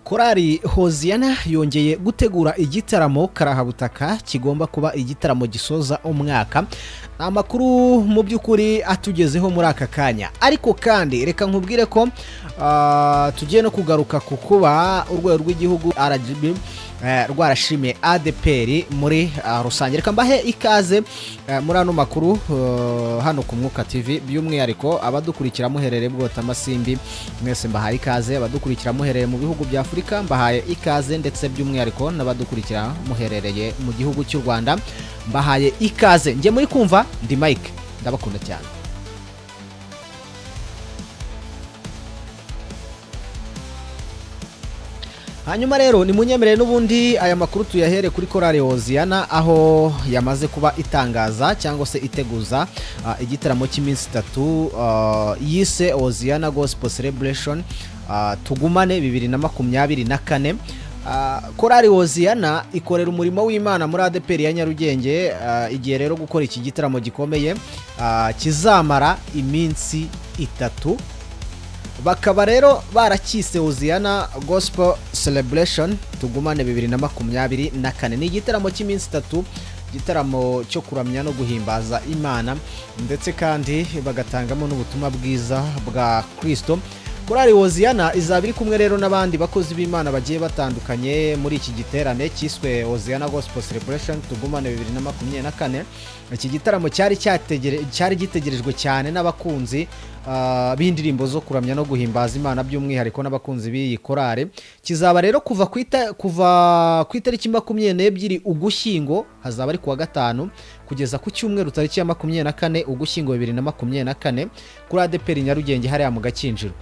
Korali Hoziyana yongeye gutegura igitaramo karahabutaka kigomba kuba igitaramo gisoza umwaka. Amakuru mu by'ukuri atugezeho muri aka kanya, ariko kandi reka nkubwire ko tugiye no kugaruka ku kuba urwego rw'igihugu RGB rwarashimiye ADPR muri rusange. Reka mbahe ikaze muri ano makuru hano ku Mwuka TV, by'umwihariko abadukurikira muherereye bwota Masimbi mwese mbahaye ikaze, abadukurikira muherereye mu bihugu bya Afurika mbahaye ikaze, ndetse by'umwihariko n'abadukurikira muherereye mu gihugu cy'u Rwanda mbahaye ikaze. Nge muri kumva ndi Mike, ndabakunda cyane. Hanyuma rero ni munyemerere n'ubundi aya makuru tuyahere kuri Korali Hoziyana, aho yamaze kuba itangaza cyangwa se iteguza igitaramo cy'iminsi 3 yise Hoziyana Gospel Celebration tugumane 2024. Korali Hoziyana ikorera umurimo w'Imana muri ADPR ya Nyarugenge, igiye rero gukora iki gitaramo gikomeye kizamara iminsi 3. Bakaba rero barakise Hoziyana Gospel Celebration tugumane 2024. Ni igitaramo cy'iminsi 3, igitaramo cyo kuramya no guhimbaza Imana, ndetse kandi bagatangamo n'ubutumwa bwiza bwa Kristo. Korali Hoziyana izaba iri kumwe rero n'abandi bakozi b'Imana bagiye batandukanye muri iki giterane cyiswe Hoziyana Gospel Celebration tugumane 2024. Iki gitaramo cyari gitegerejwe cyane n'abakunzi b'indirimbo zo kuramya no guhimbaza Imana, by'umwihariko n'abakunzi b'iyi korali. Kizaba rero kuva ku itariki 22 Ugushyingo, hazaba ari kuwa gatanu, kugeza ku cyumweru tariki ya 24 Ugushyingo 2024 kuri ADPR Nyarugenge hariya mu Gakinjiro.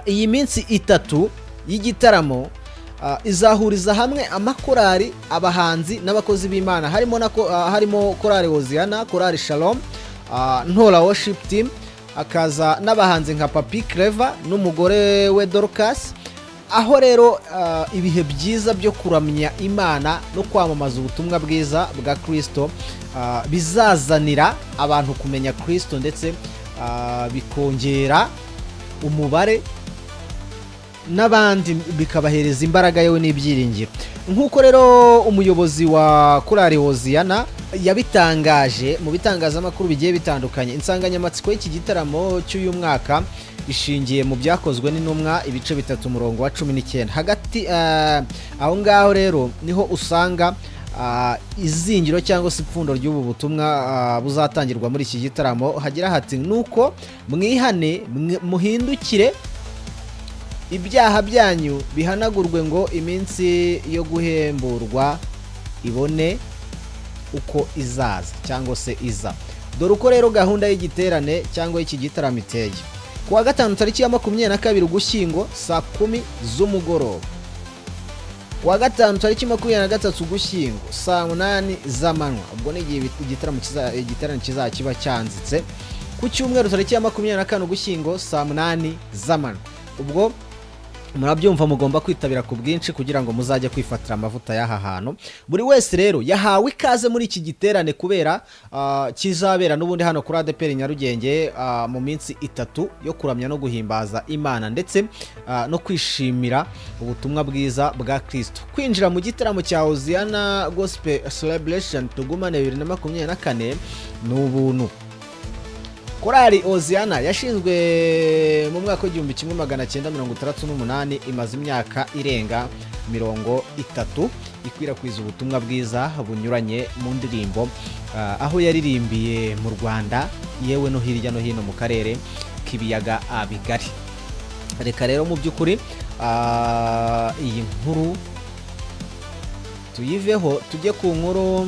Iyi minsi 3 y'igitaramo izahuriza hamwe amakorali, abahanzi n'abakozi b'Imana, harimo Korali Hoziyana, Korali Shalom, Ntora Worship Team, akaza n'abahanzi nka Papi Clever n'umugore we Dorcas. Aho rero ibihe byiza byo kuramya Imana no kwamamaza ubutumwa bwiza bwa Kristo bizazanira abantu kumenya Kristo, ndetse bikongera umubare n'abandi bikabahereza imbaraga yewe n'ibyiringiro. Nk'uko rero umuyobozi wa Korali Hoziyana yabitangaje mu bitangazamakuru bigiye bitandukanye, insanganyamatsiko y'iki gitaramo cy'uyu mwaka ishingiye mu byakozwe n'intumwa ibice 3 umurongo wa 19. Hagati aho ngaho rero niho usanga izingiro cyangwa se ipfundo ry'ubu butumwa buzatangirwa muri iki gitaramo. Hagira hati nuko mwihane muhindukire ibyaha byanyu bihanagurwe ngo iminsi yo guhemburwa ibone uko izaza cyangwa se iza. Dore uko rero gahunda y'igiterane cyangwa y'iki gitaramo iteye. Kuwa gatanu tariki ya 22 Ugushyingo saa 10 z'umugoroba. Kuwa gatanu tariki 23 Ugushyingo saa 8 z'amanywa, ubwo ni igihe igiterane kizaba kiba cyanzitse. Ku cyumweru tariki ya 24 Ugushyingo saa 8 z'amanywa. Ubwo murabyumva mugomba kwitabira ku bwinshi kugira ngo muzajye kwifatira amavuta y'aha hantu. Buri wese rero yahawe ikaze muri iki giterane kubera kizabera n'ubundi hano kuri ADPR Nyarugenge mu minsi 3 yo kuramya no guhimbaza Imana, ndetse no kwishimira ubutumwa bwiza bwa Kristo. Kwinjira mu gitaramo cya Hoziyana Gospel Celebration tugumane 2024 n'ubuntu. Korali Hoziyana yashinzwe mu mwaka w'1968, imaze imyaka irenga 30 ikwirakwiza ubutumwa bwiza bunyuranye mu ndirimbo, aho yaririmbiye mu Rwanda yewe no hirya no hino mu karere k'ibiyaga bigari. Reka rero mu by'ukuri iyi nkuru tuyiveho tujye ku nkuru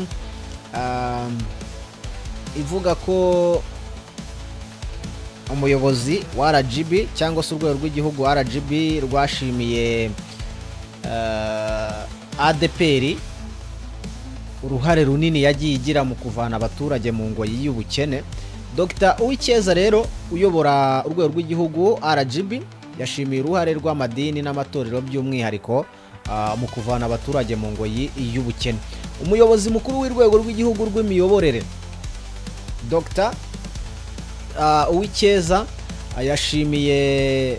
ivuga ko umuyobozi wa RGB cyangwa se urwego rw'igihugu RGB rwashimiye ADPR uruhare runini yagiye igira mu kuvana abaturage mu ngoyi y'ubukene. Dr. Uwicyeza rero uyobora urwego rw'igihugu RGB yashimiye uruhare rw'amadini n'amatorero by'umwihariko mu kuvana abaturage mu ngoyi y'ubukene. Umuyobozi mukuru w'urwego rw'igihugu rw'imiyoborere Dr. Uwicyeza yashimiye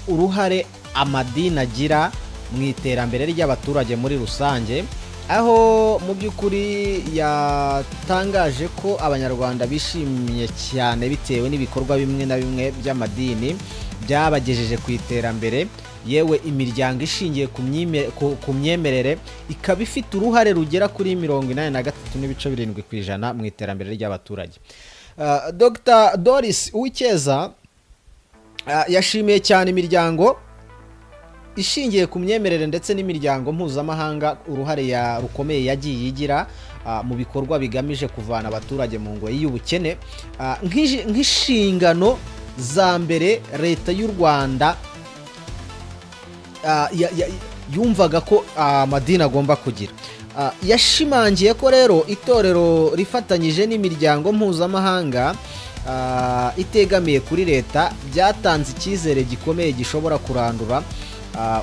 uruhare amadini agira mu iterambere ry'abaturage muri rusange, aho mu by'ukuri yatangaje ko abanyarwanda bishimye cyane bitewe n'ibikorwa bimwe na bimwe by'amadini byabagejeje ku iterambere, yewe imiryango ishingiye ku myemerere ikaba ifite uruhare rugera kuri 83.7% mu iterambere ry'abaturage. Dr Doris Uwicyeza yashimiye cyane imiryango ishingiye ku myemerere ndetse n'imiryango mpuzamahanga uruhare rukomeye yagiye igira mu bikorwa bigamije kuvana abaturage mu ngoyi y'ubukene, nk'inshingano za mbere leta y'u Rwanda yumvaga ko amadini agomba kugira. Yashimangiye ko rero itorero rifatanyije n'imiryango mpuzamahanga itegamiye kuri leta byatanze icyizere gikomeye gishobora kurandura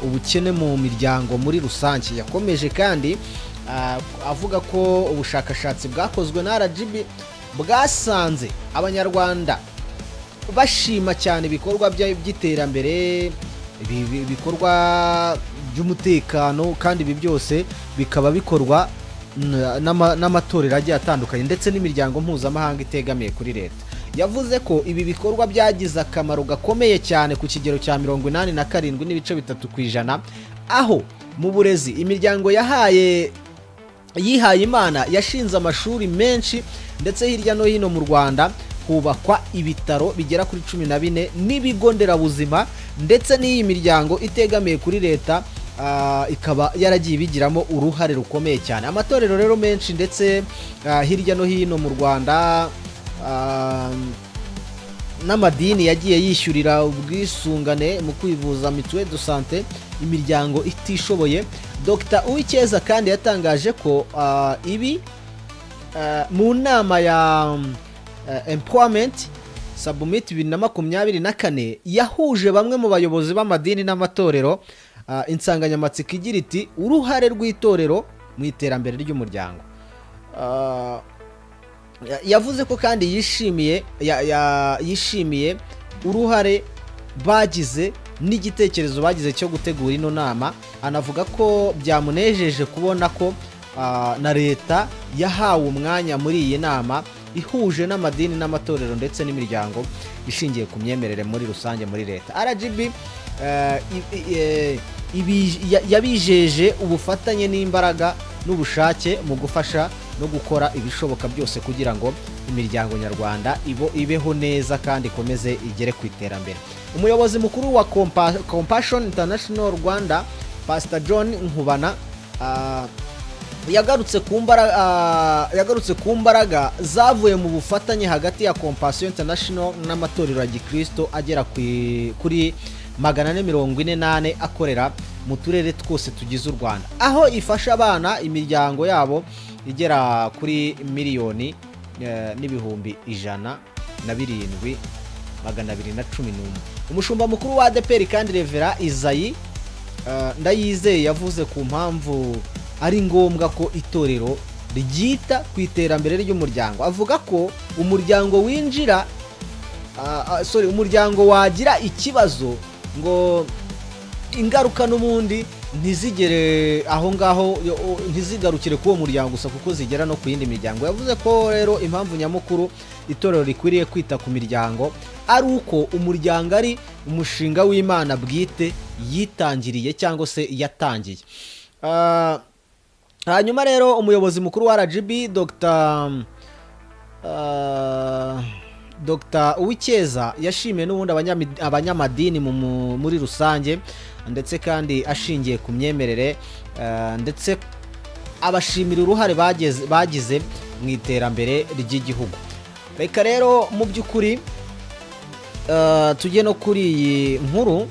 ubukene mu miryango muri rusange. Yakomeje kandi avuga ko ubushakashatsi bwakozwe na RGB bwasanze abanyarwanda bashima cyane ibikorwa by'iterambere, ibikorwa by'umutekano, kandi ibi byose bikaba bikorwa n'amatorero agiye atandukanye ndetse n'imiryango mpuzamahanga itegamiye kuri leta. Yavuze ko ibi bikorwa byagize akamaro gakomeye cyane ku kigero cya 87.3%, aho mu burezi imiryango yihaye Imana yashinze amashuri menshi, ndetse hirya no hino mu Rwanda hubakwa ibitaro bigera kuri 14 n'ibigo nderabuzima, ndetse n'iyi miryango itegamiye kuri leta ikaba yaragiye bigiramo uruhare rukomeye cyane. Amatorero rero menshi ndetse hirya no hino mu Rwanda n'amadini yagiye yishyurira ubwisungane mu kwivuza mituelle de santé imiryango itishoboye. Dr Uwicyeza kandi yatangaje ko ibi mu nama ya Empowerment Summit 2024 yahuje bamwe mu bayobozi b'amadini n'amatorero, insanganyamatsiko igira iti uruhare rw'itorero mu iterambere ry'umuryango. Yavuze ko kandi yishimiye uruhare bagize n'igitekerezo bagize cyo gutegura ino nama. Anavuga ko byamunejeje kubona ko na leta yahawe umwanya muri iyi nama ihuje n'amadini n'amatorero ndetse n'imiryango ishingiye ku myemerere muri rusange muri leta. RGB yabijeje ubufatanye n'imbaraga n'ubushake mu gufasha no gukora ibishoboka byose kugira ngo imiryango nyarwanda ibeho neza kandi ikomeze igere ku iterambere. Umuyobozi mukuru wa Compassion International Rwanda, Pastor John Nkubana, yagarutse ku mbaraga zavuye mu bufatanye hagati ya Compassion International n'amatorero ya Gikristo agera kuri 448 akorera mu turere twose tugize u Rwanda, aho ifasha abana imiryango yabo igera kuri 1,107,211. Umushumba mukuru wa ADEPR kandi Revera Isayi Ndayizeye yavuze ku mpamvu ari ngombwa ko itorero ryita ku iterambere ry'umuryango. Avuga ko umuryango umuryango wagira ikibazo ngo ingaruka n'ubundi ntizigere aho ngaho, ntizigarukire k'uwo muryango gusa kuko zigera no ku yindi miryango. Yavuze ko rero impamvu nyamukuru itorero rikwiriye kwita ku miryango ari uko umuryango ari umushinga w'Imana bwite yitangiriye cyangwa se yatangiye. Hanyuma rero umuyobozi mukuru wa RGB Dr Uwicyeza yashimiye n'ubundi abanyamadini muri rusange, ndetse kandi ashingiye ku myemerere, ndetse abashimira uruhare bagize mu iterambere ry'igihugu. Reka rero mu by'ukuri tujye no kuri iyi nkuru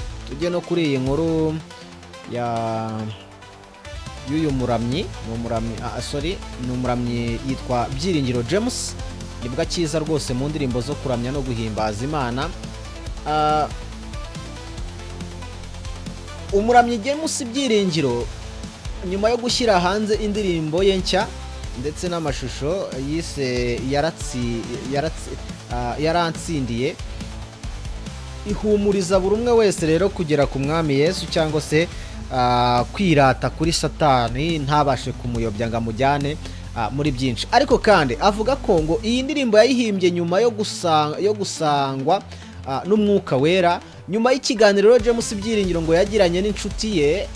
y'uyu muramyi, ni umuramyi yitwa Byiringiro James. Nibwo cyiza rwose mu ndirimbo zo kuramya no guhimbaza Imana. Umuramyi James Byiringiro nyuma yo gushyira hanze indirimbo ye nshya ndetse n'amashusho yise yaransindiye, ihumuriza buri umwe wese rero kugera ku mwami Yesu cyangwa se kwirata kuri Satani ntabashe kumuyobya ngo amujyane muri byinshi. Ariko kandi avuga ko ngo iyi ndirimbo yayihimbye nyuma yo gusangwa n'umwuka wera, nyuma y'ikiganiro James Byiringiro ngo yagiranye n'inshuti ye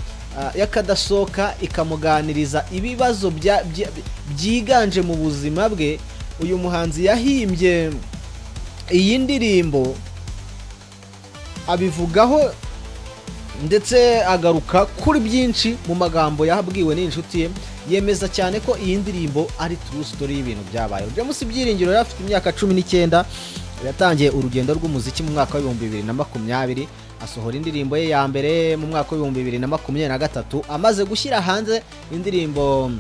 yakadasohoka ikamuganiriza ibibazo byiganje mu buzima bwe. Uyu muhanzi yahimbye iyi ndirimbo abivugaho ndetse agaruka kuri byinshi mu magambo yabwiwe n'inshuti ye, yemeza cyane ko iyi ndirimbo ari true story y'ibintu byabayeho. James Byiringiro yari afite imyaka 19, yatangiye urugendo rw'umuziki mu mwaka wa 2020, asohora indirimbo ye ya mbere mu mwaka wa 2023, amaze gushyira hanze indirimbo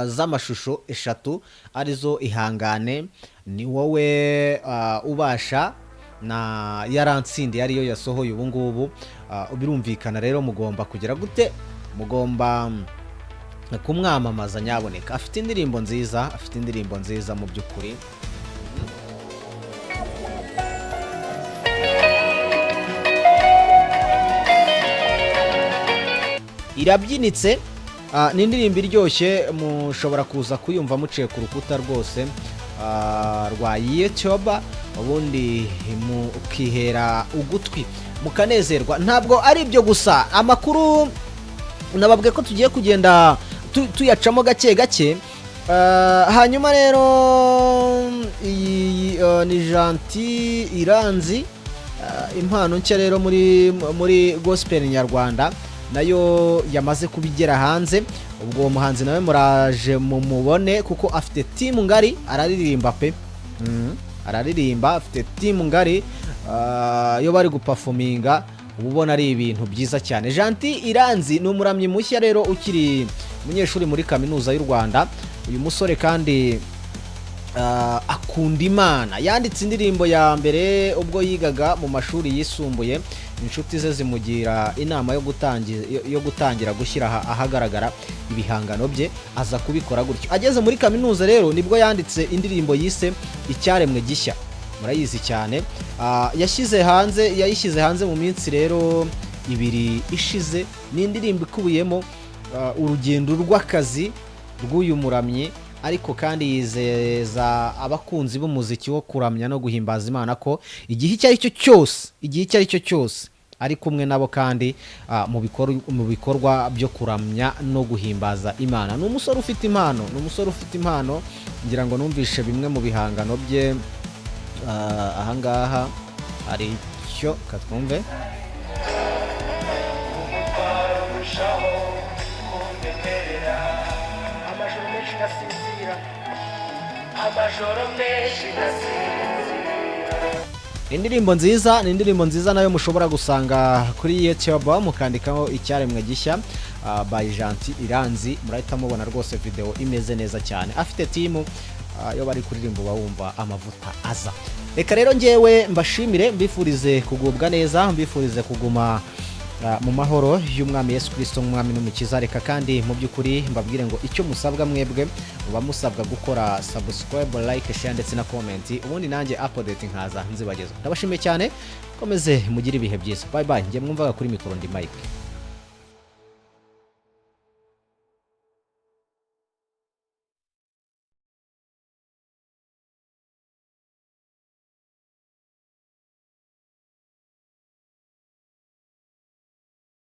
z'amashusho 3 arizo Ihangane, Ni Wowe, Ubasha na Yaransinde ariyo yasohoye ubu ngubu. Birumvikana rero mugomba kugira gute, mugomba kumwamamaza nyaboneka. Afite indirimbo nziza mu by'ukuri. Irabyinitse, ni indirimbo iryoshye, mushobora kuza kuyumva muciye ku rukuta rwose rwa YouTube, ubundi mukihera ugutwi mukanezerwa. Ntabwo ari ibyo gusa, amakuru nababwiye ko tugiye kugenda tuyacamo gake gake. Hanyuma rero ni Gentil Iranzi, impano nshya rero muri gospel nyarwanda nayo yamaze kubigera hanze. Ubwo uwo muhanzi nawe muraje mumubone kuko afite team ngari, araririmba pe, araririmba, afite team ngari, yo bari guperforminga ubona ari ibintu byiza cyane. Gentil Iranzi ni umuramyi mushya rero ukiri umunyeshuri muri kaminuza y'u Rwanda. Uyu musore kandi akunda Imana, yanditse indirimbo ya mbere ubwo yigaga mu mashuri yisumbuye. Inshuti ze zimugira inama yo gutangira gushyira ahagaragara ibihangano bye, aza kubikora gutyo. Ageze muri kaminuza rero nibwo yanditse indirimbo yise Icyaremwe Gishya, murayizi cyane. Yayishyize hanze mu minsi rero 2 ishize. Ni indirimbo ikubiyemo urugendo rw'akazi rw'uyu muramyi, ariko kandi yizeza abakunzi b'umuziki wo kuramya no guhimbaza Imana ko igihe icyo ari cyo cyose ari kumwe nabo kandi mu bikorwa byo kuramya no guhimbaza Imana. Ni umusore ufite impano, ngira ngo numvishe bimwe mu bihangano bye. Ahangaha hari icyo katwumve. Indirimbo nziza, ni indirimbo nziza nayo mushobora gusanga kuri YouTube, mukandikaho Icyaremwe Gishya by Gentil Iranzi, murahita mubona rwose video imeze neza cyane. Afite team yo bari kuririmba bawumva amavuta aza. Reka rero ngewe mbashimire, mbifurize kugubwa neza, mbifurize kuguma mu mahoro y'umwami Yesu Kristo umwami n'umukiza. Reka kandi mu by'ukuri mbabwire ngo icyo musabwa mwebwe muba musabwa gukora subscribe, like, share ndetse na comment, ubundi nanjye update nkaza nzibageza. Ndabashimiye cyane, komeze mugire ibihe byiza. Bye bye. Ngiye mwumvaga kuri mikoro ndi Mike.